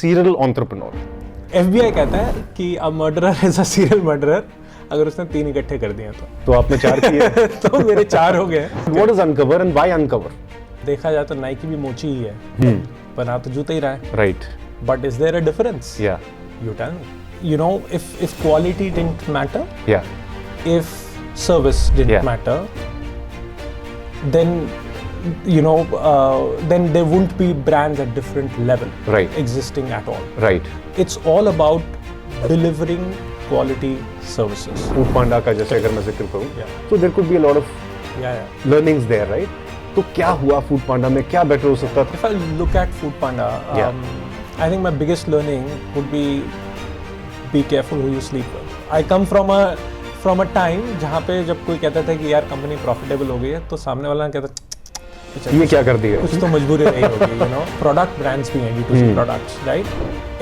serial entrepreneur. FBI कहता है कि a murderer is a serial murderer अगर उसने 3 इकट्ठे कर दिए तो आपने 4 किए तो मेरे 4 हो गए. What is uncover and why uncover? देखा जाए तो नाइकी भी मोची ही है बना तो जूता ही रहा है. Right. But is there a difference? Yeah. You tell me. You know, if quality didn't matter, Yeah. if service didn't matter, then then there wouldn't be brands at different level existing at all. Right. It's all about delivering quality services. FoodPanda का जैसे अगर मैं जिक्र करूँ, so there could be a lot of learnings there, right? तो क्या हुआ FoodPanda में, क्या better हो सकता था? If I look at FoodPanda, I think my biggest learning would be careful who you sleep with. I come from a time जहाँ पे जब कोई कहता था कि यार कंपनी प्रॉफिटेबल हो गई है तो सामने वाला कहता ये क्या कर दिया, कुछ तो मजबूरी रही होगी. प्रोडक्ट ब्रांड्स भी हैं, D2C products, right?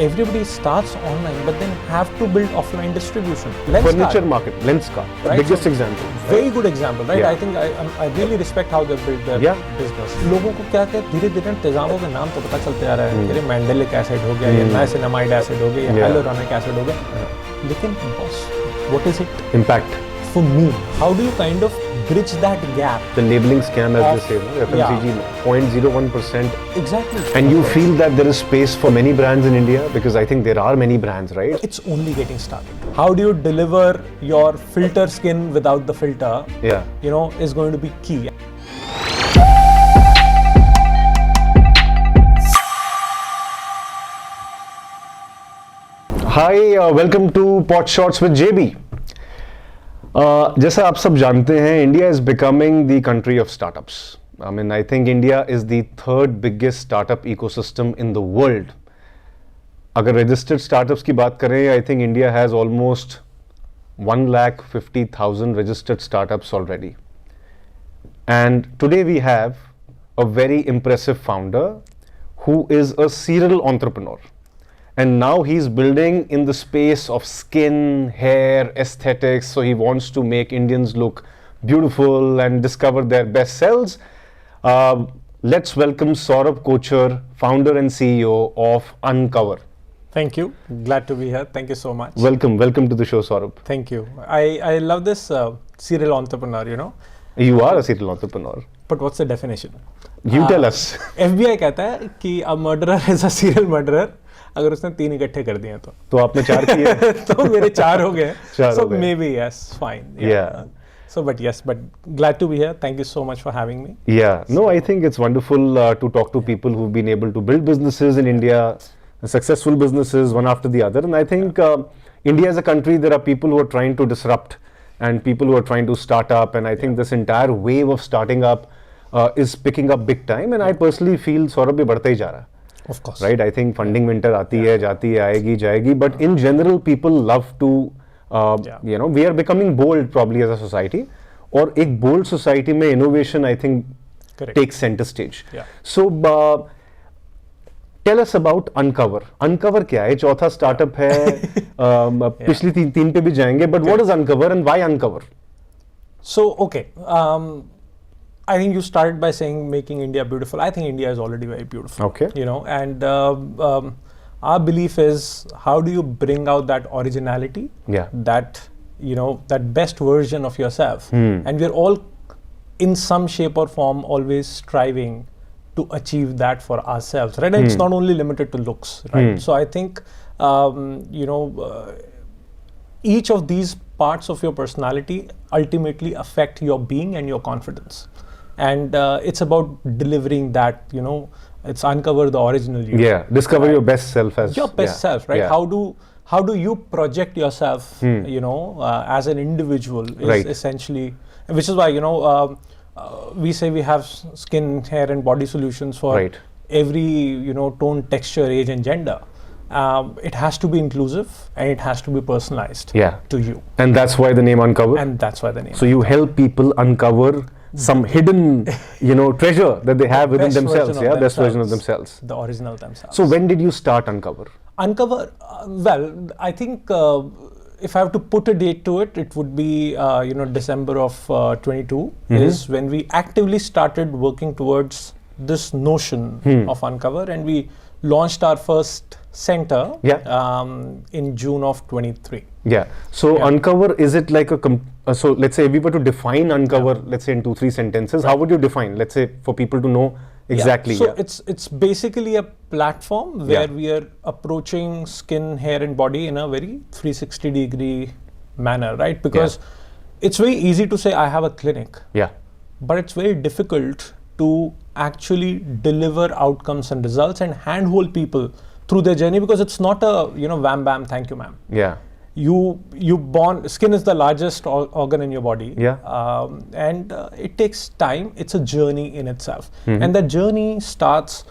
Everybody starts online but then have to build offline distribution. Furniture market, lens का biggest example, very good example, right? I think I really respect how they build their business. लोगों को क्या धीरे-धीरे तेजाबों के नाम तो पता चलते आ रहा है. ये मैंडेलिक एसिड हो गया, ये नाइसिनामाइड एसिड हो गया, ये हाइलुरोनिक एसिड हो गया. लेकिन boss, what is it? Impact. For me, how do you kind of bridge that gap? The labeling scam, as they say, FMCG, 0.01%. Exactly. And you feel that there is space for many brands in India, because I think there are many brands, right? It's only getting started. How do you deliver your filter skin without the filter? Is going to be key. Hi, welcome to PodShots with JB. जैसा आप सब जानते हैं, India is becoming the country of startups. I think India is the 3rd biggest startup ecosystem in the world. अगर registered startups की बात करें, I think India has almost 1,50,000 registered startups already. And today we have a very impressive founder who is a serial entrepreneur. And now he's building in the space of skin, hair, aesthetics. So he wants to make Indians look beautiful and discover their best selves. Let's welcome Saurabh Kochhar, founder and CEO of Uncover. Thank you. Glad to be here. Thank you so much. Welcome to the show, Saurabh. Thank you. I love this serial entrepreneur, You are a serial entrepreneur. But what's the definition? You tell us. FBI कहता है कि a murderer is a serial murderer अगर उसने 3 इकट्ठे कर दिए तो आपने 4 किए तो मेरे 4 हो गए. So maybe yes, fine. Yeah. So but glad to be here. Thank you so much for having me. Yeah. No, I think it's wonderful to talk to people who've been able to build businesses in India, successful businesses one after the other. And I think India as a country, there are people who are trying to disrupt and people who are trying to start up. And I think this entire wave of starting up is picking up big time. And I personally feel Saurabh bhi बढ़ता ही जा रहा है. Of course. Right? I think funding winter आती है, जाती है, आएगी, जाएगी. But in general, people love to, we are becoming bold probably as a society. और एक bold society में innovation, I think, takes center stage. Yeah. So, tell us about Uncover. Uncover क्या है? चौथा startup है. पिछली तीन पे भी जाएंगे. But what is Uncover and why Uncover? So, okay. I think you started by saying making India beautiful. I think India is already very beautiful. Okay. And our belief is, how do you bring out that originality? Yeah. That, that best version of yourself. And we're all, in some shape or form, always striving to achieve that for ourselves, right? And it's not only limited to looks, right? So I think, each of these parts of your personality ultimately affect your being and your confidence. And it's about delivering that, it's uncover the original you. Yeah, discover your best self as your best self, right? Yeah. How do you project yourself, as an individual is essentially, which is why, we say we have skin, hair and body solutions for every, tone, texture, age and gender. It has to be inclusive and it has to be personalized to you. And that's why the name Uncover? And that's why the name. So you help people uncover some hidden, treasure that they have within themselves. Best version of themselves. The original themselves. So when did you start Uncover? Uncover, well, I think if I have to put a date to it, it would be, December of 22 is when we actively started working towards this notion of Uncover, and we launched our first center in June of 23. Yeah. So Uncover, is it like so let's say if we were to define Uncover, let's say in 2-3 sentences, how would you define, let's say, for people to know exactly? So it's basically a platform where we are approaching skin, hair and body in a very 360-degree manner, right? Because it's very easy to say I have a clinic. Yeah. But it's very difficult to actually deliver outcomes and results and handhold people through their journey, because it's not a wham bam thank you ma'am. Yeah. You born, skin is the largest organ in your body. And it takes time. It's a journey in itself. And that journey starts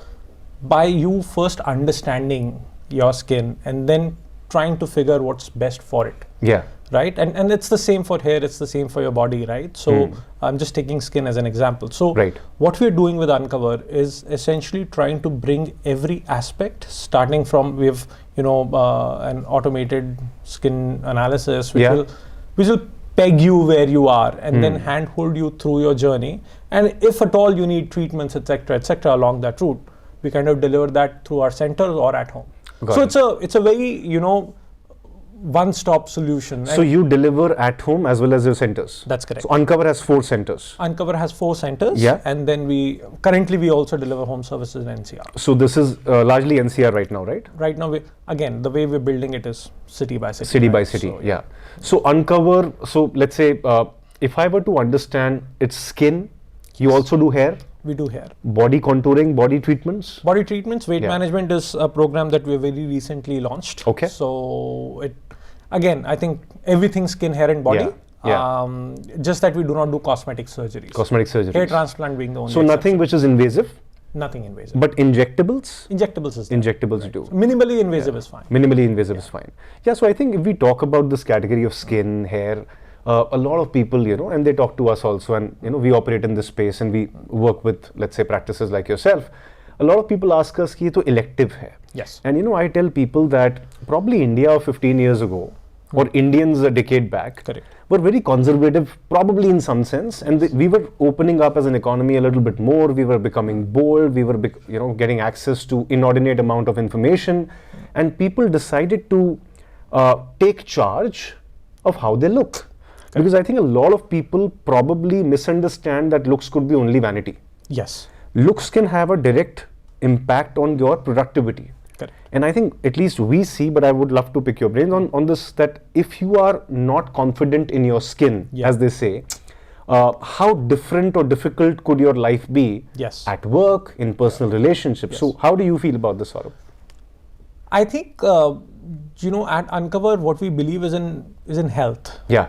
by you first understanding your skin and then trying to figure what's best for it. Yeah. Right? And it's the same for hair, it's the same for your body, right? So I'm just taking skin as an example. So what we're doing with Uncover is essentially trying to bring every aspect, starting from, we have an automated skin analysis which will peg you where you are and then handhold you through your journey. And if at all you need treatments, etc., along that route, we kind of deliver that through our centers or at home. It's a very one-stop solution. So you deliver at home as well as your centers? That's correct. So Uncover has 4 centers? Uncover has 4 centers. And then currently we also deliver home services in NCR. So this is largely NCR right now, right? Right now, the way we're building it is city by city. City by city, so Uncover, so let's say if I were to understand, it's skin, you also do hair? We do hair. Body contouring, body treatments? Body treatments, weight management is a program that we very recently launched. Okay. So again, I think everything skin, hair and body. Just that we do not do cosmetic surgeries. Cosmetic surgeries. Hair transplant being the only So nothing which is invasive? Nothing invasive. But injectables? Injectables is Injectables do. So minimally invasive is fine. Minimally invasive is fine. Yeah, so I think if we talk about this category of skin, hair, a lot of people, and they talk to us also, and we operate in this space and we work with, let's say, practices like yourself. A lot of people ask us ki ye to elective hai. Yes. And I tell people that probably India 15 years ago or Indians a decade back were very conservative, probably in some sense, and we were opening up as an economy a little bit more. We were becoming bold. We were getting access to inordinate amount of information, and people decided to take charge of how they look. Because I think a lot of people probably misunderstand that looks could be only vanity. Yes. Looks can have a direct impact on your productivity. And I think at least we see, but I would love to pick your brain on this, that if you are not confident in your skin, as they say, how different or difficult could your life be at work, in personal relationships? So how do you feel about this, Saurabh? I think, at Uncover, what we believe is in health. Yeah.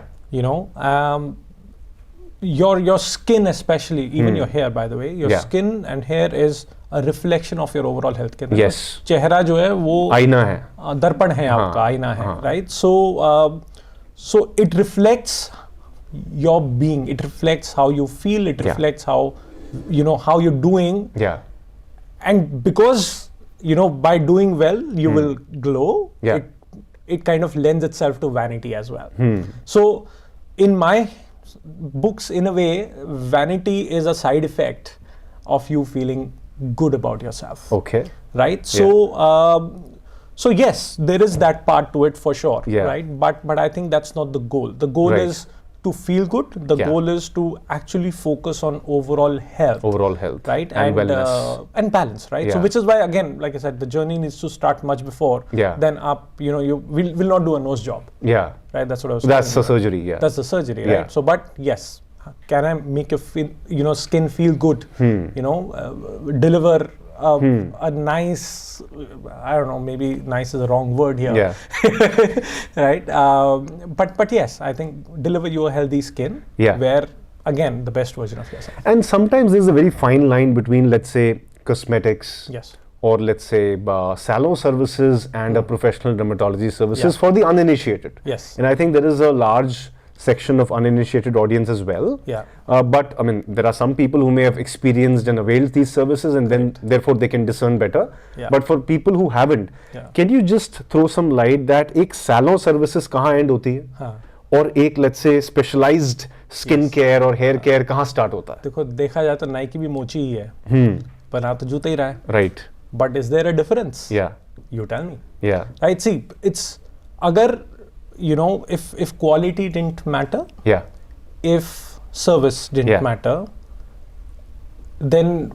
Your skin especially, even your hair, by the way, your skin and hair is a reflection of your overall health. Yes. चेहरा जो है वो आईना है, दर्पण है आपका, आईना है, right? So it reflects your being. It reflects how you feel. It reflects how how you're doing. Yeah. And because by doing well you will glow. Yeah. It kind of lends itself to vanity as well. So in my books, in a way, vanity is a side effect of you feeling good about yourself. Okay. Right? So so yes, there is that part to it for sure. Yeah. Right? But I think that's not the goal. The goal is to feel good. The goal is to actually focus on overall health. Overall health. Right? And wellness. And balance, right? Yeah. So which is why, again, like I said, the journey needs to start much before. Then you will not do a nose job. Yeah. Right? That's what I was That's the surgery, yeah. That's the surgery, right? So, but yes, can I make your skin feel good? Deliver a nice, I don't know, maybe nice is the wrong word here. Yeah. Right? But yes, I think deliver you a healthy skin where, again, the best version of yourself. And sometimes there's a very fine line between, let's say, cosmetics. Yes. Or let's say salon services and a professional dermatology services for the uninitiated. Yes. And I think there is a large section of uninitiated audience as well. Yeah. But I mean, there are some people who may have experienced and availed these services, and then therefore they can discern better. Yeah. But for people who haven't, can you just throw some light that एक salon services कहाँ end होती है? और एक let's say specialized skin care और hair care कहाँ start होता है? देखो, देखा जाए तो नाइकी भी मोची ही है, पर ना तो जूता ही रहा है. Right. But is there a difference? Yeah. You tell me. Yeah. Right? See, it's agar, if quality didn't matter, yeah, if service didn't Yeah. matter, then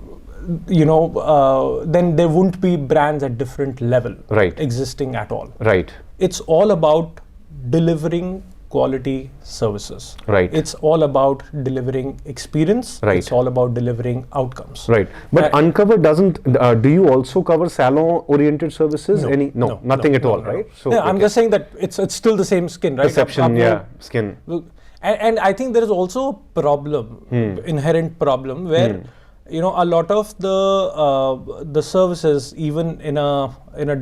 then there wouldn't be brands at different level Right. existing at all. Right. It's all about delivering quality services. Right. It's all about delivering experience. Right. It's all about delivering outcomes. Right. But Uncover doesn't, do you also cover salon oriented services? No. Nothing at all, no. right? So Yeah, I'm just saying that it's still the same skin, right? perception, skin. And I think there is also a problem, inherent problem, where a lot of the services, even in a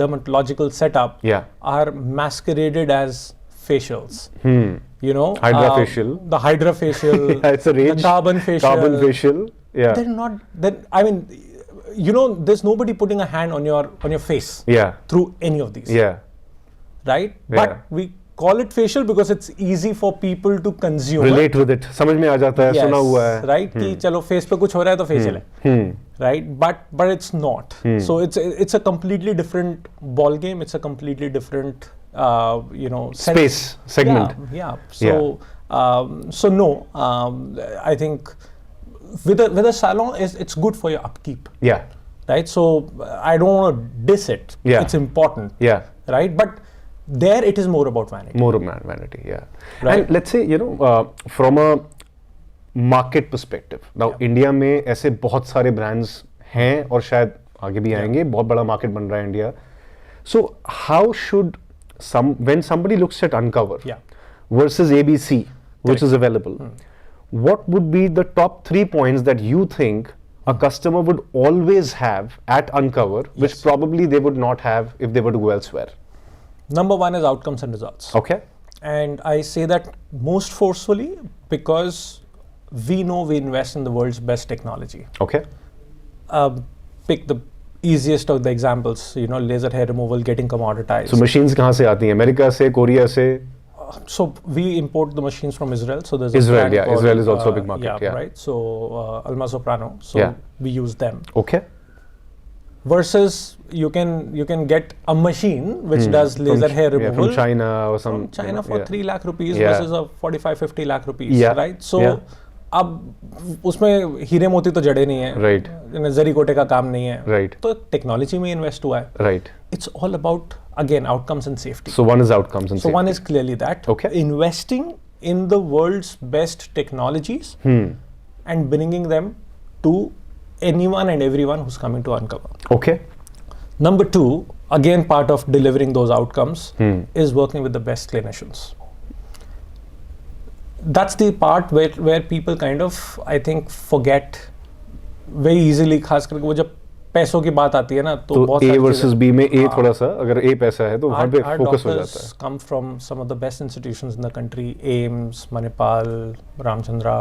dermatological setup, are masqueraded as facials. Hydrofacial. The hydrofacial. Yeah, it's a range. The carbon facial. Carbon facial. Yeah. They're not. I mean, there's nobody putting a hand on your face. Yeah. Through any of these. Yeah. Right. Yeah. But we call it facial because it's easy for people to consume. Relate with it. समझ में आ जाता है, सुना हुआ है. Right. कि चलो face पे कुछ हो रहा है तो facial है. Right. But it's not. So it's a completely different ball game. It's a completely different space segment. Yeah. So so no. I think with a salon it's good for your upkeep. Yeah. Right. So I don't want to diss it. Yeah. It's important. Yeah. Right. But there it is more about vanity. More about vanity, yeah. Right. And let's say, from a market perspective, now India में ऐसे बहुत सारे brands हैं और शायद आगे भी आएंगे, बहुत बड़ा market बन रहा है India. So how should when somebody looks at Uncover versus ABC, which is available, what would be the top 3 points that you think a customer would always have at Uncover, which probably they would not have if they were to go elsewhere? Number 1 is outcomes and results. Okay. And I say that most forcefully because we know we invest in the world's best technology. Okay. Pick the easiest of the examples, laser hair removal getting commoditized. So machines कहाँ से आती हैं? America से, Korea से? So we import the machines from Israel. So there's Israel, Israel is also a big market. Yeah, right. So Alma Soprano. So we use them. Okay. Versus you can get a machine which does laser hair removal from China or some. From China for 3 lakh rupees versus a 45-50 lakh rupees. Right. So अब उसमें हीरे मोती तो जड़े नहीं है. Right. जरी कोटे का काम नहीं है. Right. तो टेक्नोलॉजी में इन्वेस्ट हुआ है. Right. It's all about again outcomes and safety. So one is outcomes and safety. So one is clearly that. Okay. Investing in the world's best technologies and bringing them to anyone and everyone who's coming to Uncover. Okay. Number 2, again part of delivering those outcomes is working with the best clinicians. That's the part where people kind of, I think, forget very easily. खास करके वो जब पैसों की बात आती है ना तो बहुत A versus B में A थोड़ा सा अगर A पैसा है तो वहाँ पे फोकस हो जाता है. Come from some of the best institutions in the country, AIMS, Manipal, Ramchandra,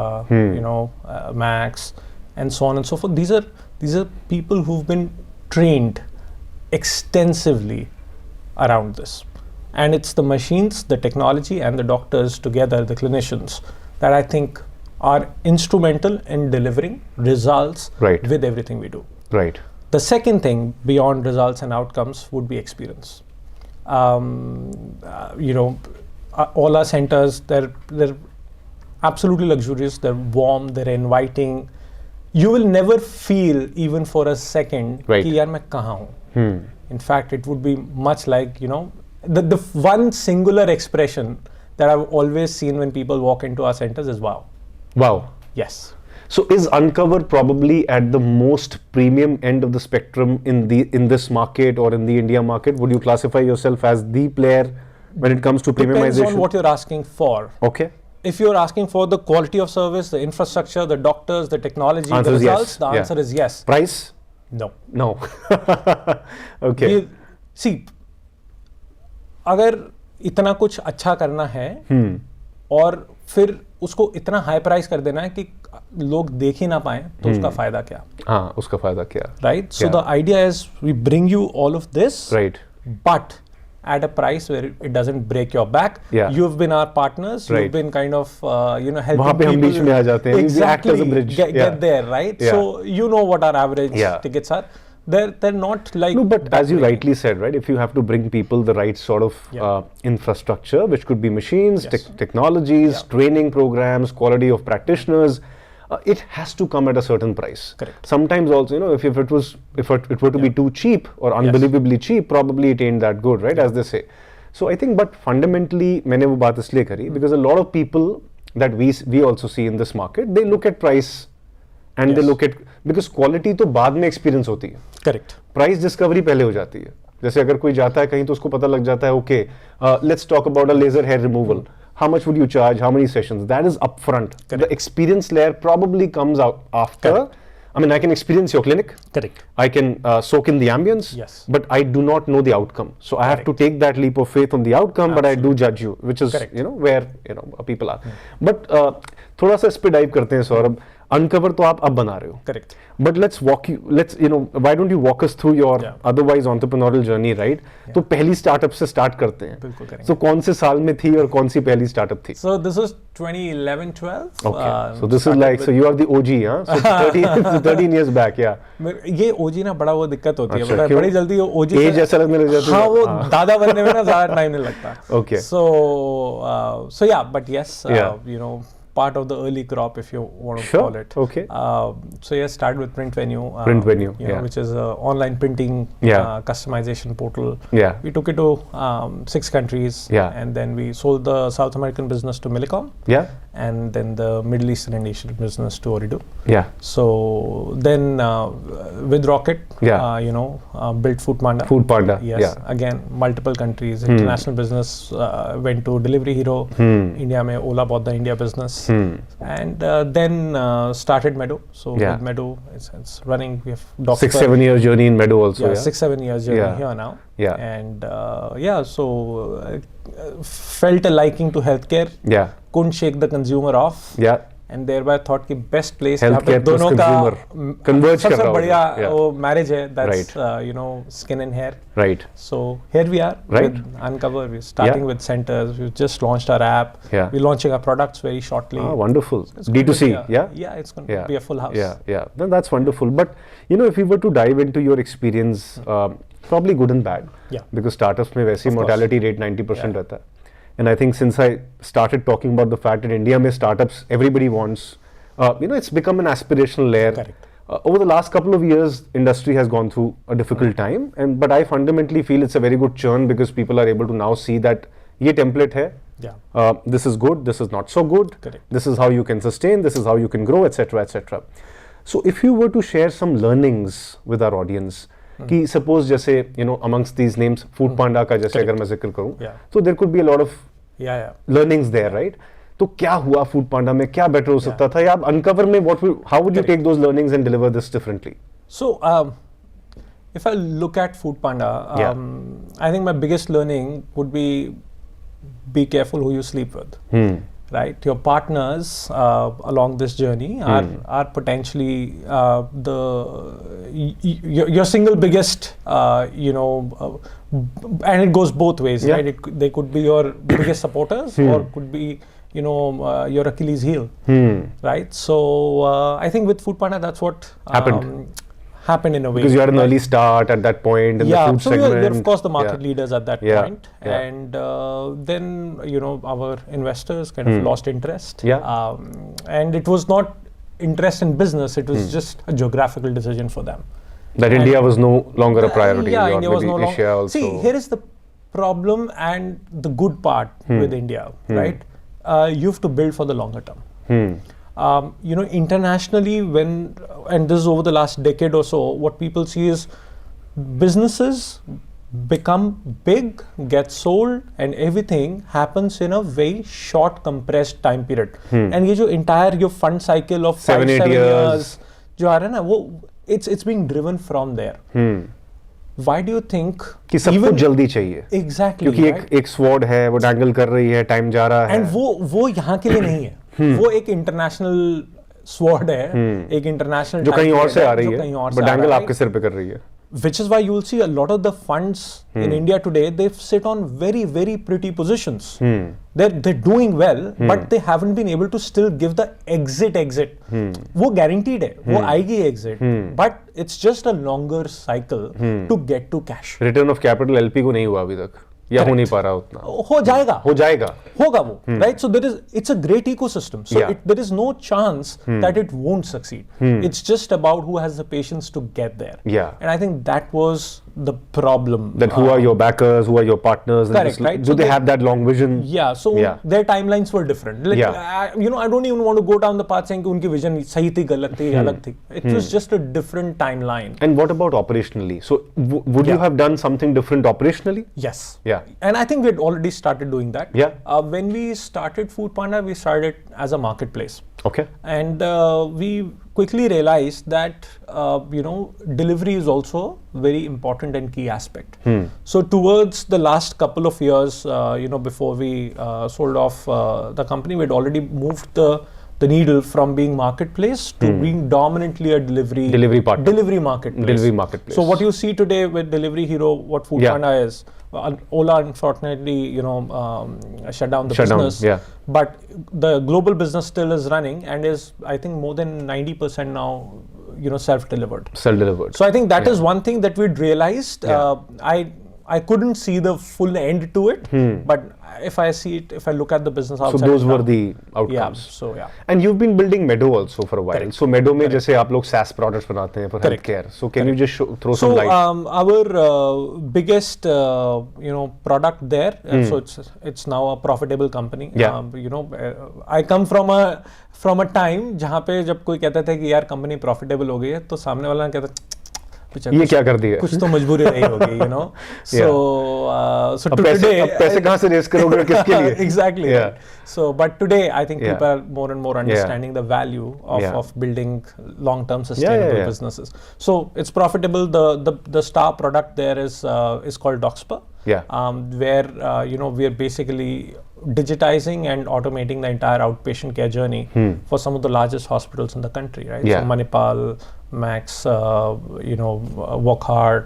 Max, and so on and so forth. These are people who've been trained extensively around this. And it's the machines, the technology, and the doctors together, the clinicians, that I think are instrumental in delivering results with everything we do. Right. The second thing beyond results and outcomes would be experience. All our centers, they're absolutely luxurious, they're warm, they're inviting. You will never feel even for a second कि यार मैं कहाँ हूँ. In fact, it would be much like, the one singular expression that I've always seen when people walk into our centers is wow. Wow. Yes. So is Uncover probably at the most premium end of the spectrum in this market or in the India market? Would you classify yourself as the player when it comes to premiumization? Depends on what you're asking for. Okay. If you're asking for the quality of service, the infrastructure, the doctors, the technology, answer the results, yes. The answer is yes. Price? No. No. Okay. See, अगर इतना कुछ अच्छा करना है और फिर उसको इतना हाई प्राइस कर देना है कि लोग देख ही ना पाए तो उसका फायदा क्या? हाँ, उसका फायदा क्या? Right. So the idea is we bring you all of this. Right. But at a price where it doesn't break your back. Yeah. You've been our partners. Right. You've been kind of helping वहाँ पे हम बीच में आ जाते हैं. Exactly. We act as a bridge. Get there, right? Yeah. So you know what our average tickets are. they're not like. No, but as you rightly said, right, if you have to bring people the right sort of infrastructure, which could be machines, technologies, training programs, quality of practitioners, it has to come at a certain price. Correct. Sometimes also, if it were to be too cheap or unbelievably cheap, probably it ain't that good, right, as they say. So I think, but fundamentally, मैंने वो बात इसलिए करी because a lot of people that we also see in this market, they look at price and they look at, because quality तो बाद में experience होती है. Correct. Price discovery पहले हो जाती है. जैसे अगर कोई जाता है कहीं तो उसको पता लग जाता है, okay, let's talk about a laser hair removal. How much would you charge? How many sessions? That is upfront. Correct. The experience layer probably comes out after. Correct. I mean, I can experience your clinic. Correct. I can soak in the ambience. Yes. But I do not know the outcome. So I have to take that leap of faith on the outcome. Absolutely. But I do judge you, which is where people are. But थोड़ा सा इस पे dive करते हैं Saurabh. Uncover तो आप अब बना रहे हो. Correct. But let's why don't you walk us through your otherwise entrepreneurial journey, right? तो पहली startup से start करते हैं. बिल्कुल करेंगे. So कौन से साल में थी और कौन सी पहली startup थी? So this was 2011-12. Okay. So this is like, so you are the OG, huh? So 13 years back, yeah. ये OG ना बड़ा वो दिक्कत होती है. बड़ी जल्दी OG एज ऐसा लगने लग जाता है. हाँ, वो दादा बनने में ना ज़्यादा टाइम नहीं लगता. Okay. So yeah, but yes, part of the early crop, if you want to call it. Okay. So yeah, started with Print Venue. Which is an online printing customization portal. Yeah. We took it to 6 countries. Yeah. And then we sold the South American business to Millicom. Yeah. And then the Middle Eastern and Asian business to Ooredoo. Yeah. So then with Rocket, built FoodPanda. FoodPanda. Yes. Yeah. Again, multiple countries. International business went to Delivery Hero. India में Ola bought the India business. And then started Meddo. So with Meddo, it's running. We have 6-7 years journey in Meddo also. Yeah, 6-7 years journey here now. Yeah. And so felt a liking to healthcare. Yeah. Couldn't shake the consumer off. Yeah. And thereby thought कि best place healthcare plus consumer converge कर रहा सबसे बढ़िया वो marriage है. That's right. Skin and hair. Right. So here we are. Right. With Uncover. We're starting with centers. We've just launched our app. Yeah. We're launching our products very shortly. Ah, wonderful. D2C. Yeah, it's going to be a full house. Yeah. Then that's wonderful. But if you were to dive into your experience, probably good and bad. Yeah. Because startups में वैसी mortality rate 90% रहता है. And I think since I started talking about the fact that India में startups, everybody wants, it's become an aspirational layer. Correct. Over the last couple of years, industry has gone through a difficult time, but I fundamentally feel it's a very good churn because people are able to now see that ये template है. Yeah. This is good. This is not so good. Correct. This is how you can sustain. This is how you can grow, etc., etc. So if you were to share some learnings with our audience, कि suppose जैसे amongst these names FoodPanda का जैसे अगर मैं जिक्र करूँ, so there could be a lot of learnings there, right? तो क्या हुआ FoodPanda में, क्या better हो सकता था, या आप Uncover में how would you take those learnings and deliver this differently? So if I look at FoodPanda, I think my biggest learning would be careful who you sleep with. Right, your partners along this journey are potentially your single biggest, and it goes both ways, right? They could be your biggest supporters or could be your Achilles heel, right? So I think with FoodPanda, that's what happened in a way. Because you had an early start at that point in the food segment. So we were of course the market leaders at that point. Yeah. And then, our investors kind of lost interest. Yeah. And it was not interest in business, it was just a geographical decision for them. That India was no longer a priority. India was no Asia longer. also. See, here is the problem and the good part with India, right? You have to build for the longer term. Internationally, and this is over the last decade or so, what people see is businesses become big, get sold, and everything happens in a very short, compressed time period. And your entire fund cycle of 5-7 years, जो आ रहा है ना, वो it's being driven from there. Why do you think कि सब कुछ जल्दी चाहिए? Exactly. क्योंकि एक स्वॉर्ड है, वो डैंगल कर रही है, टाइम जा रहा है. And वो यहाँ के लिए नहीं है. वो एक इंटरनेशनल स्वॉर्ड है, एक इंटरनेशनल जो कहीं और से आ रही है, बट डैंगल आपके सिर पे कर रही है. Which is why you will see a lot of the funds in India today, they sit on very, very pretty positions. They're doing well, but they haven't been able to still give the exit. वो guaranteed है, वो आएगी exit, but it's just a longer cycle to get to cash. Return of capital LP को नहीं हुआ अभी तक, या हो नहीं पा रहा उतना. हो जाएगा. होगा वो, right? So it's a great ecosystem. So there is no chance that it won't succeed. It's just about who has the patience to get there. Yeah. And I think that was the problem. That who are your backers, who are your partners? Correct, right? Do they have that long vision? Yeah. So their timelines were different. Like, I don't even want to go down the path saying कि उनकी vision सही थी, गलत थी, अलग थी. It was just a different timeline. And what about operationally? So would you have done something different operationally? Yes. Yeah. And I think we had already started doing that. Yeah. When we started FoodPanda, we started as a marketplace. Okay. And we quickly realized that delivery is also very important and key aspect. So towards the last couple of years, before we sold off the company, we had already moved the needle from being marketplace to being dominantly a delivery marketplace. So what you see today with Delivery Hero, what FoodPanda is, Ola unfortunately, shut down the business. Yeah. But the global business still is running and is, I think, more than 90% now, self-delivered. So I think that is one thing that we'd realized. I couldn't see the full end to it, but if I look at the business outside. So those were the outcomes. Yeah. And you've been building Meddo also for a while. Correct. So Meddo में जैसे आप लोग SaaS products बनाते हैं for healthcare. So can you just throw some light? Our biggest product there. So it's now a profitable company. Yeah. I come from a time जहाँ पे जब कोई कहता था कि यार company profitable हो गई है, तो सामने वाला कहता ये क्या कर दिया? कुछ तो मजबूरी रही होगी, So today, अब पैसे कहाँ से रेस करोगे किसके लिए? Exactly. Yeah. So, but today I think people are more and more understanding the value of building long-term sustainable businesses. So it's profitable. The star product there is called Doxpa. Yeah. Where we are basically digitizing and automating the entire outpatient care journey for some of the largest hospitals in the country, right? Yeah. So Manipal, Max, Wockhardt,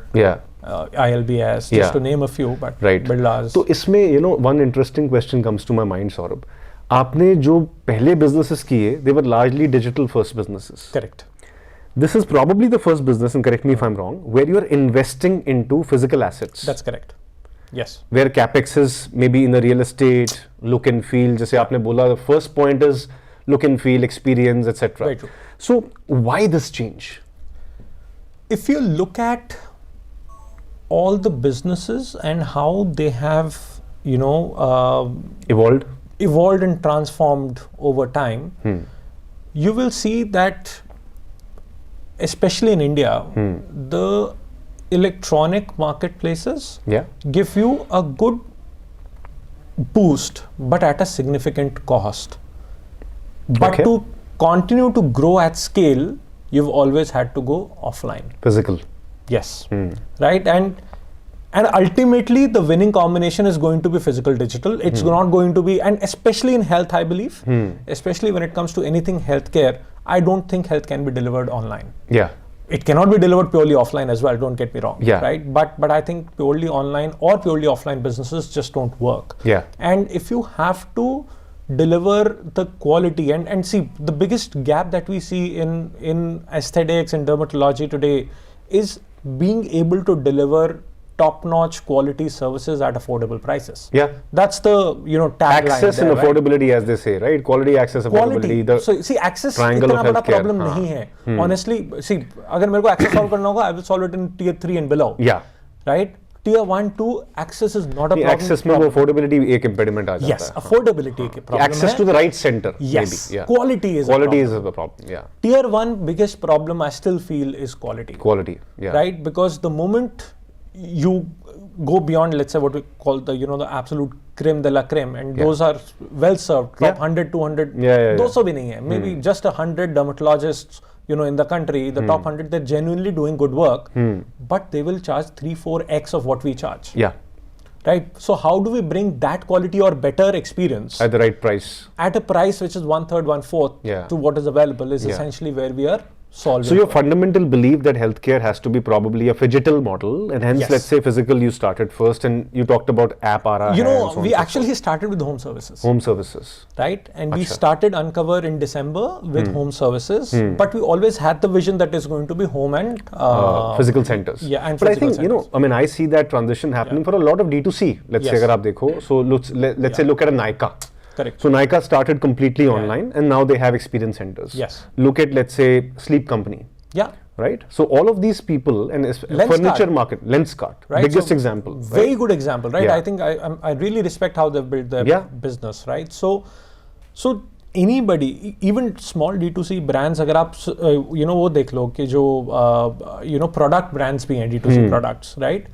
ILBS, just to name a few, but Birlas. So इसमें one interesting question comes to my mind, Saurabh. आपने जो पहले businesses किए, they were largely digital first businesses. Correct. This is probably the first business, and correct me if I'm wrong, where you're investing into physical assets. That's correct. Yes. Where capex is maybe in the real estate, look and feel. जैसे आपने बोला, the first point is look and feel, experience, etc. Very true. So why this change? If you look at all the businesses and how they have, evolved and transformed over time, you will see that, especially in India, the electronic marketplaces give you a good boost, but at a significant cost. But to continue to grow at scale, you've always had to go offline. Physical. Yes. Right? And ultimately the winning combination is going to be physical digital. It's not going to be, and especially in health, I believe, especially when it comes to anything healthcare, I don't think health can be delivered online. Yeah. It cannot be delivered purely offline as well, don't get me wrong. Yeah. Right? But I think purely online or purely offline businesses just don't work. Yeah. And if you have to deliver the quality and see, the biggest gap that we see in aesthetics and dermatology today is being able to deliver top-notch quality services at affordable prices. Yeah. That's the tagline. Access and affordability, as they say, right? Quality, access, affordability. So see, access triangle इतना of बड़ा healthcare. problem नहीं है. Honestly, see, अगर मेरे को access solve करना होगा, I will solve it in tier 3 and below. Yeah. Right? Tier 1, 2, access is not a problem. Access में वो affordability एक impediment आ जाता है. Yes, affordability एक problem Access to the right center. Yes. Maybe. Yeah. Quality is a problem. Yeah. Tier 1 biggest problem I still feel is quality. Quality. Yeah. Right? Because the moment you go beyond, let's say, what we call the the absolute creme de la creme, and those are well served, top 100, 200, those bhi nahi hai. Maybe just 100 dermatologists in the country, the top 100, they're genuinely doing good work, but they will charge 3-4x of what we charge. Yeah. Right? So how do we bring that quality or better experience at the right price? At a price which is 1/3, 1/4 to what is available is essentially where we are solve. So your fundamental belief that healthcare has to be probably a phygital model, and hence, Yes. let's say physical you started first, and you talked about app aa raha You hai know, and so on we and so actually started with home services. forth. Home services. Right, and we Acha. started Uncover in December with home services, but we always had the vision that is going to be home and Physical centers. Yeah, and but I physical think, you know, centers. I mean, I see that transition happening for a lot of D2C. Let's say Yes. agar aap dekho, so let's say look at a Nykaa. Correct. So Nykaa started completely online, and now they have experience centers. Yes. Look at, let's say, Sleep Company. Yeah. Right. So all of these people and furniture market, Lenskart, Right. biggest So, example. Very right? good example, right? Yeah. I think I really respect how they've built their Yeah. business, right? So anybody, even small D2C brands, अगर आप you know वो देख लो कि जो you know product brands भी हैं D2C products, right?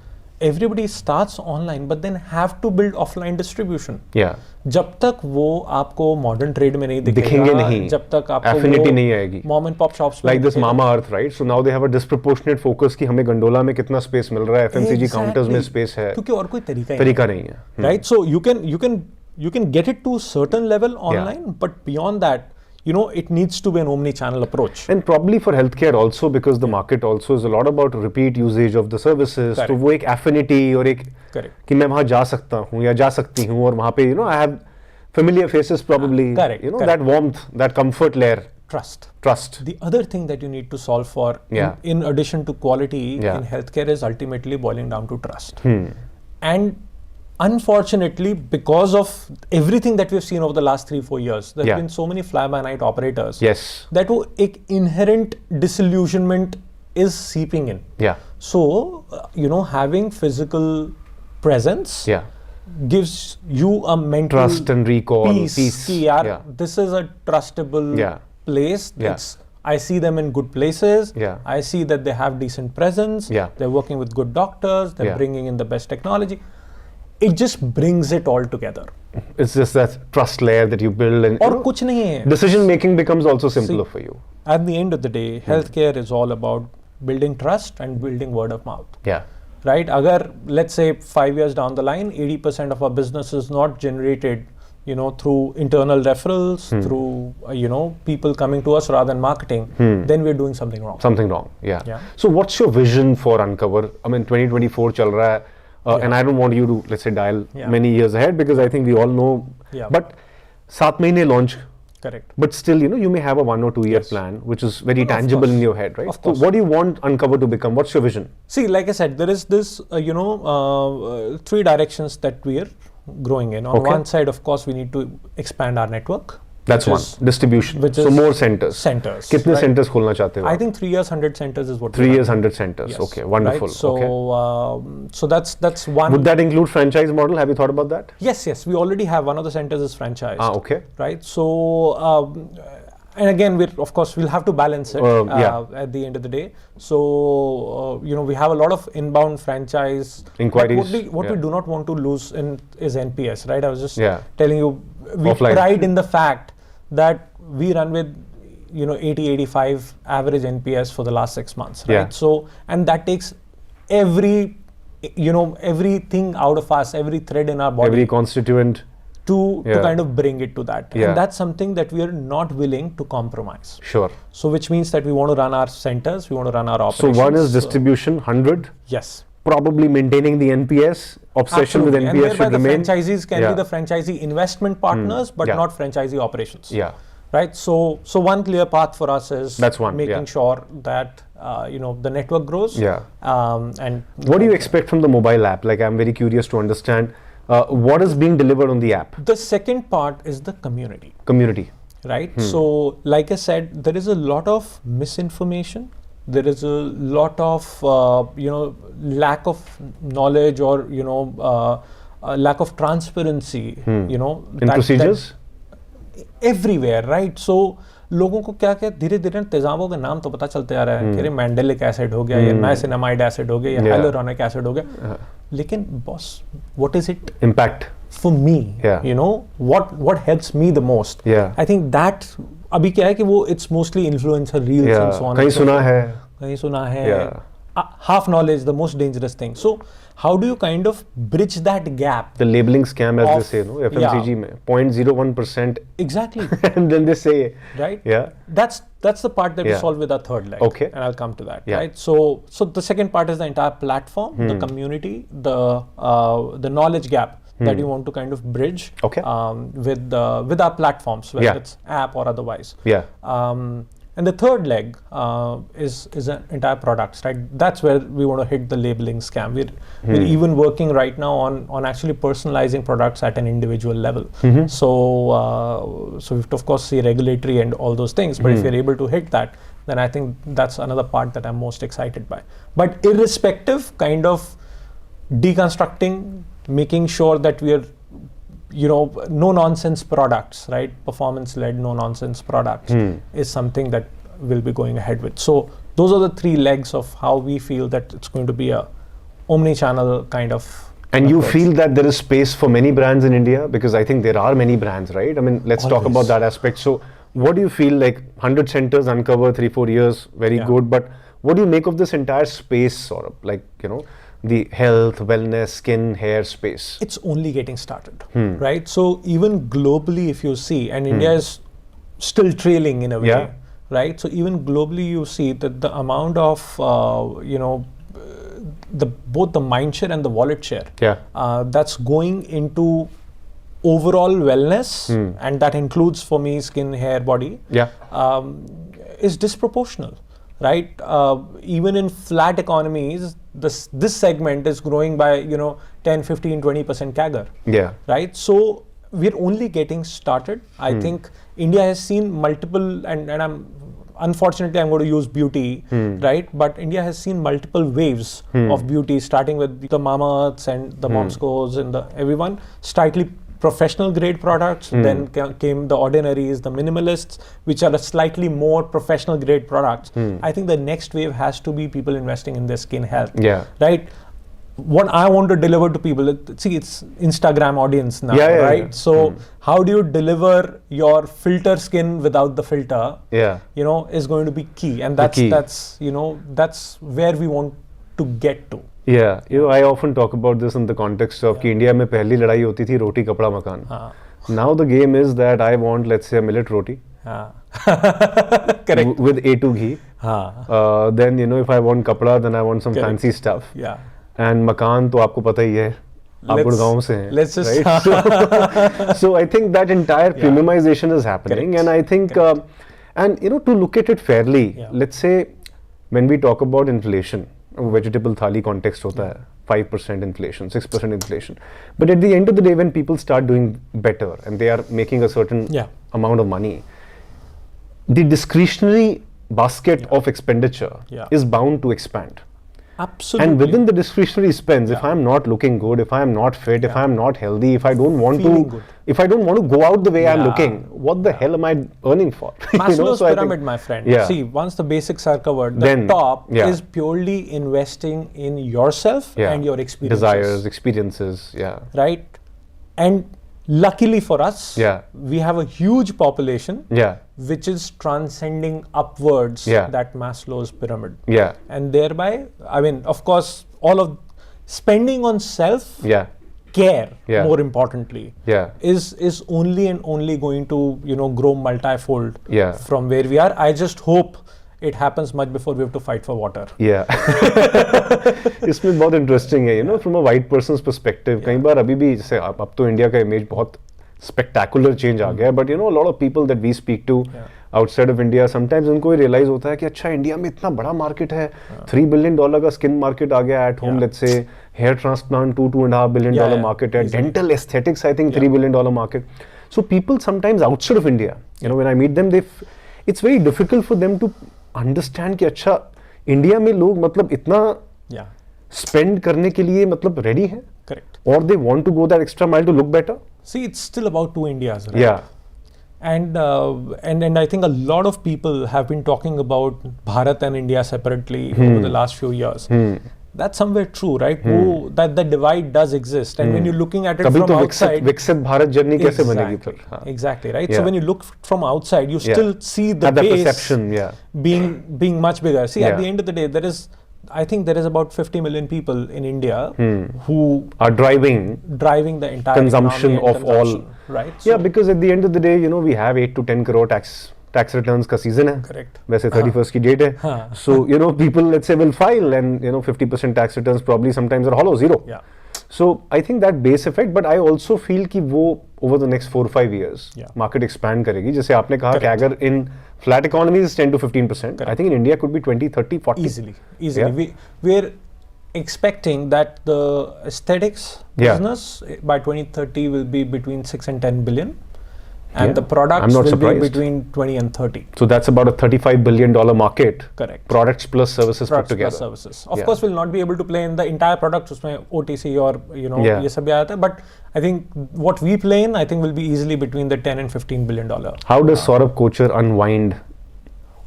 Everybody starts online, but then have to build offline distribution. Yeah. जब तक वो आपको मॉडर्न ट्रेड में नहीं दिखेंगे नहीं, जब तक आपको affinity नहीं आएगी. Mom and pop shops Like this Mama Earth, right? So now they have a disproportionate focus कि हमें गंडोला में कितना space मिल रहा है, FMCG counters में space है. क्योंकि और कोई तरीका नहीं है. Right? So you can get it to a certain level online, but beyond that, you know, it needs to be an omni-channel approach. And probably for healthcare also, because the market also is a lot about repeat usage of the services. Correct. तो वो एक affinity और एक Correct. कि मैं वहाँ जा सकता हूँ या जा सकती हूँ और वहाँ पे, you know, I have familiar faces probably. Correct, You know, correct. that warmth, that comfort layer. Trust. Trust. The other thing that you need to solve for, in addition to quality in healthcare, is ultimately boiling down to trust. And unfortunately, because of everything that we've seen over the last 3-4 years, there have been so many fly-by-night operators. Yes. That wo ek inherent disillusionment is seeping in. Yeah. So, you know, having physical presence gives you a mental trust and recall, peace. Ki yaar, this is a trustable place. I see them in good places. I see that they have decent presence. They're working with good doctors. They're bringing in the best technology. It just brings it all together. It's just that trust layer that you build, and और कुछ नहीं है. Decision making becomes also simpler for you. At the end of the day, healthcare is all about building trust and building word of mouth. Yeah. Right? Agar, let's say 5 years down the line, 80% of our business is not generated, you know, through internal referrals, through, you know, people coming to us rather than marketing, then we're doing something wrong. Something wrong, yeah. So what's your vision for Uncover? I mean, 2024 chal raha hai. And I don't want you to, let's say, dial many years ahead, because I think we all know. But 7 mahine launch. Correct. But still, you know, you may have a 1 or 2 year plan, which is very tangible in your head, right? So what do you want Uncover to become? What's your vision? See, like I said, there is this, you know, 3 directions that we are growing in. On one side, of course, we need to expand our network. That's one. Distribution. Which so is more centers. Centers. कितने centers खोलना चाहते हो? I think 3 years, 100 centers is what 3 years, 100 centers. Yes. Okay, wonderful. Right? So, so that's one. Would that include franchise model? Have you thought about that? Yes. We already have one of the centers is franchised. Okay. Right. So, and again, we'll have to balance it at the end of the day. So, you know, we have a lot of inbound franchise inquiries. What we do not want to lose is NPS, right? I was just telling you, we Offline. pride in the fact that we run with, you know, 80-85 average NPS for the last 6 months, right? So, and that takes everything out of us, every thread in our body, every constituent, to kind of bring it to that. And that's something that we are not willing to compromise. Sure. So, which means that we want to run our centers, we want to run our operations. So one is distribution, 100. Yes. Probably maintaining the NPS, obsession with NPS and should remain. The franchisees can be the franchisee investment partners, but not franchisee operations. Yeah. Right. So one clear path for us is making sure that you know, the network grows. Yeah. And what do you expect from the mobile app? Like, I'm very curious to understand what is being delivered on the app. The second part is the community. Community. Right. So, like I said, there is a lot of misinformation. There is a lot of you know, lack of knowledge, or you know, lack of transparency. You know, in procedures. Everywhere, right? So लोगों को क्या धीरे धीरे तेजाबों के नाम तो पता चलते आ रहा है कि मैंडेलिक एसिड हो गया, या नाइसिनामाइड एसिड हो गया, या हाइलुरोनिक एसिड हो गया, लेकिन boss, what is it impact for me? You know, what helps me the most? I think that अभी क्या है कि वो it's mostly influencer reels and so on. कहीं सुना है, half knowledge, the most dangerous thing. So how do you kind of bridge that gap? The labeling scam, as they say, no? FMCG mein 0.01%. Exactly. And then they say, right? Yeah. That's the part that we solve with our third leg. Okay. And I'll come to that. Right. So the second part is the entire platform, the community, the knowledge gap that you want to kind of bridge. Okay. With our platforms, whether it's app or otherwise. Yeah. And the third leg is an entire products, right? That's where we want to hit the labeling scam. We're even working right now on actually personalizing products at an individual level. So we have to of course see regulatory and all those things, but if you're able to hit that, then I think that's another part that I'm most excited by. But irrespective, kind of deconstructing, making sure that we are, no nonsense products, right? Performance-led, no nonsense products is something that we'll be going ahead with. So those are the three legs of how we feel that it's going to be a omni-channel kind of. And you feel that there is space for many brands in India? Because I think there are many brands, right? I mean, let's talk about that aspect. So what do you feel like 100 centers uncover 3-4 years, very good. But what do you make of this entire space, sort of like, the health, wellness, skin, hair space? It's only getting started, right? So even globally, if you see, and India is still trailing in a way, right? So even globally, you see that the amount of, both the mind share and the wallet share, that's going into overall wellness, and that includes for me skin, hair, body, is disproportional. Right, even in flat economies, this segment is growing by 10, 15, 20% CAGR. Yeah. Right. So we're only getting started. I think India has seen multiple, and unfortunately I'm going to use beauty, right? But India has seen multiple waves of beauty, starting with the Mamaearths and the Momscos and everyone slightly professional grade products, then came the ordinaries, the minimalists, which are a slightly more professional grade products. I think the next wave has to be people investing in their skin health. Right? What I want to deliver to people, it's Instagram audience now, right? So how do you deliver your filter skin without the filter? Is going to be key, and that's where we want to get to. Yeah, I often talk about this in the context of कि India में पहली लड़ाई होती थी रोटी कपड़ा मकान. Now the game is that I want, let's say, a millet roti. Correct. With A2 ghee. Then if I want kapda, then I want some fancy stuff. Yeah. And makan to आपको पता ही है. आप गुड़गांव से हैं. Let's just. Right? So I think that entire premiumization is happening, and I think, and to look at it fairly, let's say, when we talk about inflation. Vegetable thali context hota hai, 5% inflation, 6% inflation. But at the end of the day, when people start doing better and they are making a certain amount of money, the discretionary basket of expenditure is bound to expand. Absolutely. And within the discretionary spends, if I'm not looking good, if I'm not fit, if I'm not healthy, if I don't want to go out the way I'm looking, what the hell am I earning for? Maslow's pyramid, my friend. See, once the basics are covered, the top is purely investing in yourself and your experiences. Desires, experiences, right? And luckily for us, we have a huge population which is transcending upwards that Maslow's pyramid. And thereby, I mean, of course, all of spending on self care, more importantly, is only and only going to grow multifold from where we are. I just hope it happens much before we have to fight for water. इसमें बहुत interesting है, from a white person's perspective. कई बार अभी भी जैसे अब तो India का image बहुत spectacular change आ गया है, but a lot of people that we speak to outside of India, sometimes उनको ये realize होता है कि अच्छा इंडिया में इतना बड़ा market है, $3 billion का skin market आ गया at home, let's say hair transplant $2.5 billion market है, dental aesthetics I think $3 billion market. So people sometimes outside of India, when I meet them, it's very difficult for them to understand कि अच्छा India में लोग मतलब इतना spend करने के लिए मतलब ready हैं, correct, or they want to go that extra mile to look better. See, it's still about two Indias, right? And I think a lot of people have been talking about Bharat and India separately over the last few years. That's somewhere true, right? That the divide does exist, and when you're looking at it from outside, Viksit Bharat journey कैसे बनेगी फिर? Exactly, right? So when you look from outside, you still see the base perception, being much bigger. See, at the end of the day, there is I think there is about 50 million people in India who are driving the entire consumption economy and of consumption, all. right? Yeah, because at the end of the day, we have 8 to 10 crore tax returns का season है. Correct. वैसे 31st की date है. So people, let's say, will file, and 50% tax returns probably sometimes are hollow, zero. Yeah. So I think that base effect, but I also feel कि वो over the next 4 or 5 years market expand करेगी. जैसे आपने कहा कि अगर in flat economies 10 to 15%, I think in India could be 20, 30, 40. Easily. Yeah. We're expecting that the aesthetics business by 2030 will be between 6 and 10 billion. And the products will be between 20 and 30. So that's about a $35 billion market. Correct. Products plus services put together. Plus services. Of course, we'll not be able to play in the entire product, usme OTC or ये सब भी आता है. But I think what we play in, I think will be easily between the 10 and 15 billion dollar. How does Saurabh Kochhar unwind?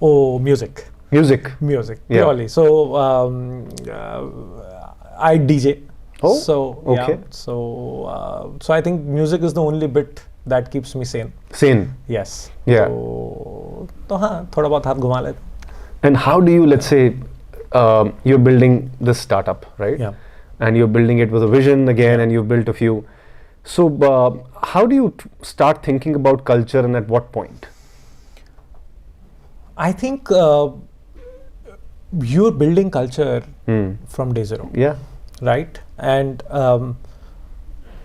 Oh, music. Purely. So I DJ. Oh. So okay. Yeah. So I think music is the only bit that keeps me sane. Yes. Yeah. तो हाँ, थोड़ा बहुत हाथ घुमा लेते. And how do you, let's say, you're building this startup, right? Yeah. And you're building it with a vision again, and you've built a few. So how do you start thinking about culture, and at what point? I think you're building culture from day zero. Yeah. Right? And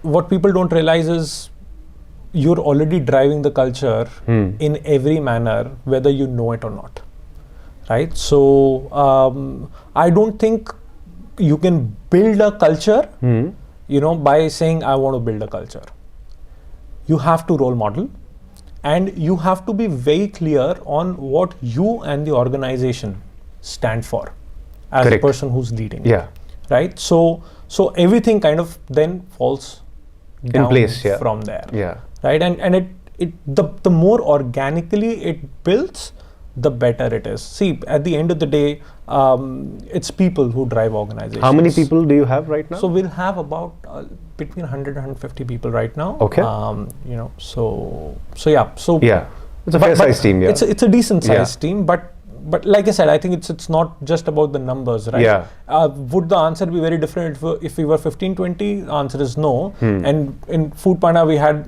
what people don't realize is you're already driving the culture in every manner, whether you know it or not. Right? So I don't think you can build a culture, by saying, I want to build a culture. You have to role model, and you have to be very clear on what you and the organization stand for as Correct. a person who's leading. Yeah. Right? So everything kind of then falls down in place, from there. Yeah. Right? And the more organically it builds, the better it is. See, at the end of the day, it's people who drive organizations. How many people do you have right now? So we'll have about between 100 and 150 people right now. Okay. So yeah. So yeah, it's a fair size team. Yeah. It's a decent size team, but like I said, I think it's not just about the numbers, right? Yeah. Would the answer be very different if we were 15, 20? The answer is no. And in FoodPanda we had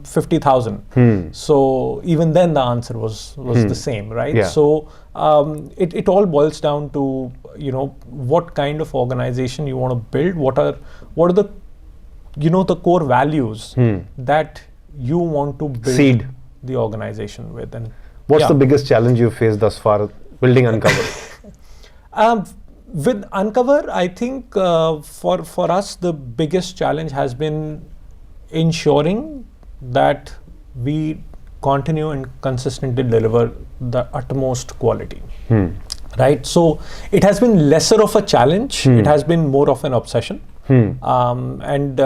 50,000. So even then the answer was the same, right? Yeah. So it all boils down to what kind of organization you want to build. What are the the core values that you want to build Seed the organization with. And what's the biggest challenge you've faced thus far building Uncover? With Uncover, I think for us the biggest challenge has been ensuring that we continue and consistently deliver the utmost quality. Right? So it has been lesser of a challenge. It has been more of an obsession. And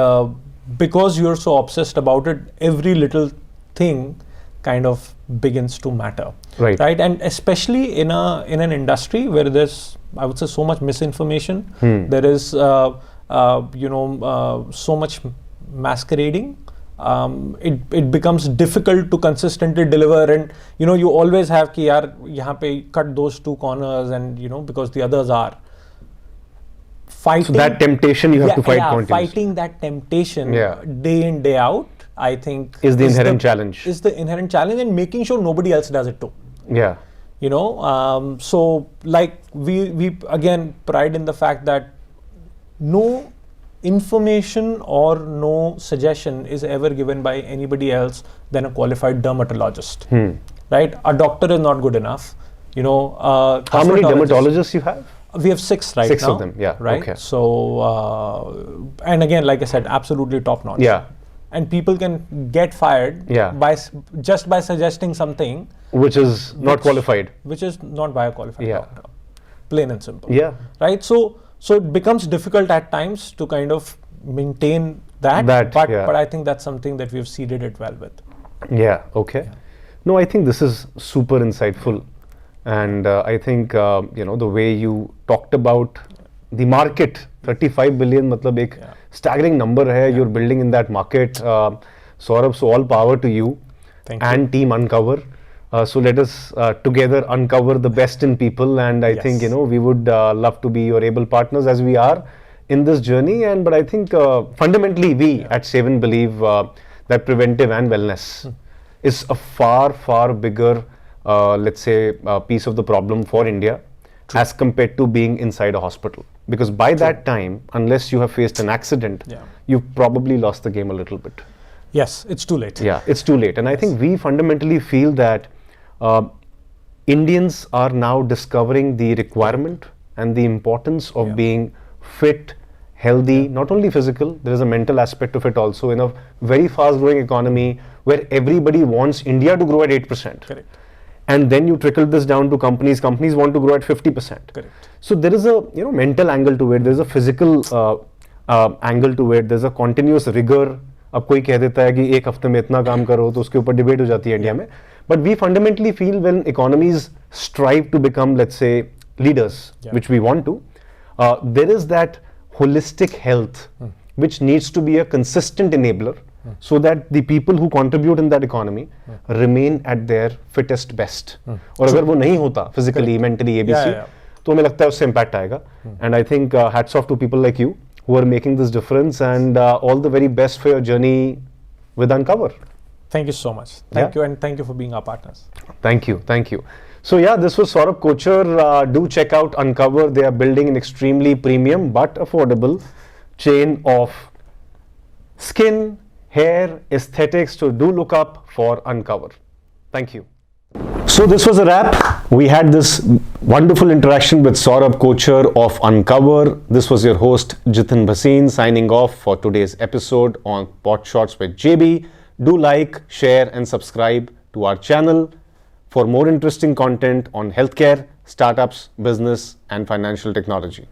because you're so obsessed about it, every little thing kind of begins to matter. Right. And especially in an industry where there's, I would say, so much misinformation, there is so much masquerading. It becomes difficult to consistently deliver, and you always have ki yaar yahan pe cut those two corners, and because the others are fighting. So that temptation you have to fight continuously. Fighting that temptation day in, day out, I think is the inherent challenge. Is the inherent challenge, and making sure nobody else does it too. Yeah. So like we again pride in the fact that no information or no suggestion is ever given by anybody else than a qualified dermatologist. Right? A doctor is not good enough. How many dermatologists you have? We have 6 right now. 6 of them, yeah. Right? Okay. So, and again, like I said, absolutely top notch. Yeah. And people can get fired just by suggesting something which is not qualified. Which is not by a qualified doctor. Plain and simple. Yeah. Right? So it becomes difficult at times to kind of maintain that. But I think that's something that we've seeded it well with. Yeah. Okay. Yeah. No, I think this is super insightful. And I think, the way you talked about the market, 35 billion, matlab ek staggering number hai, you're building in that market. Saurabh, so all power to you. Thank and you. Team Uncover. So let us together uncover the best in people, and I think we would love to be your able partners as we are in this journey. And but I think fundamentally we at Seven believe that preventive and wellness is a far bigger let's say piece of the problem for India as compared to being inside a hospital, because by that time, unless you have faced an accident, you've probably lost the game a little bit. Yes, it's too late. Yeah, it's too late. And I think we fundamentally feel that Indians are now discovering the requirement and the importance of being fit, healthy, not only physical, there is a mental aspect of it also in a very fast growing economy where everybody wants India to grow at 8%. Correct. And then you trickle this down to companies want to grow at 50%. Correct. So there is a mental angle to it, there is a physical angle to it, there's a continuous rigor. अब कोई कह देता है कि एक हफ्ते में इतना काम करो तो उसके ऊपर डिबेट हो जाती है इंडिया में. But we fundamentally feel when economies strive to become, let's say, leaders, which we want to, there is that holistic health which needs to be a consistent enabler so that the people who contribute in that economy remain at their fittest best. और अगर वो नहीं होता physically, mentally, ABC, तो हमें लगता है उससे impact आएगा. And I think hats off to people like you who are making this difference, and all the very best for your journey with Uncover. Thank you so much. Thank you, and thank you for being our partners. Thank you. So yeah, this was Saurabh Kochhar. Do check out Uncover. They are building an extremely premium but affordable chain of skin, hair, aesthetics. So do look up for Uncover. Thank you. So this was a wrap. We had this wonderful interaction with Saurabh Kochhar of Uncover. This was your host Jitin Bhasin signing off for today's episode on PodShots with JB. Do like, share and subscribe to our channel for more interesting content on healthcare, startups, business and financial technology.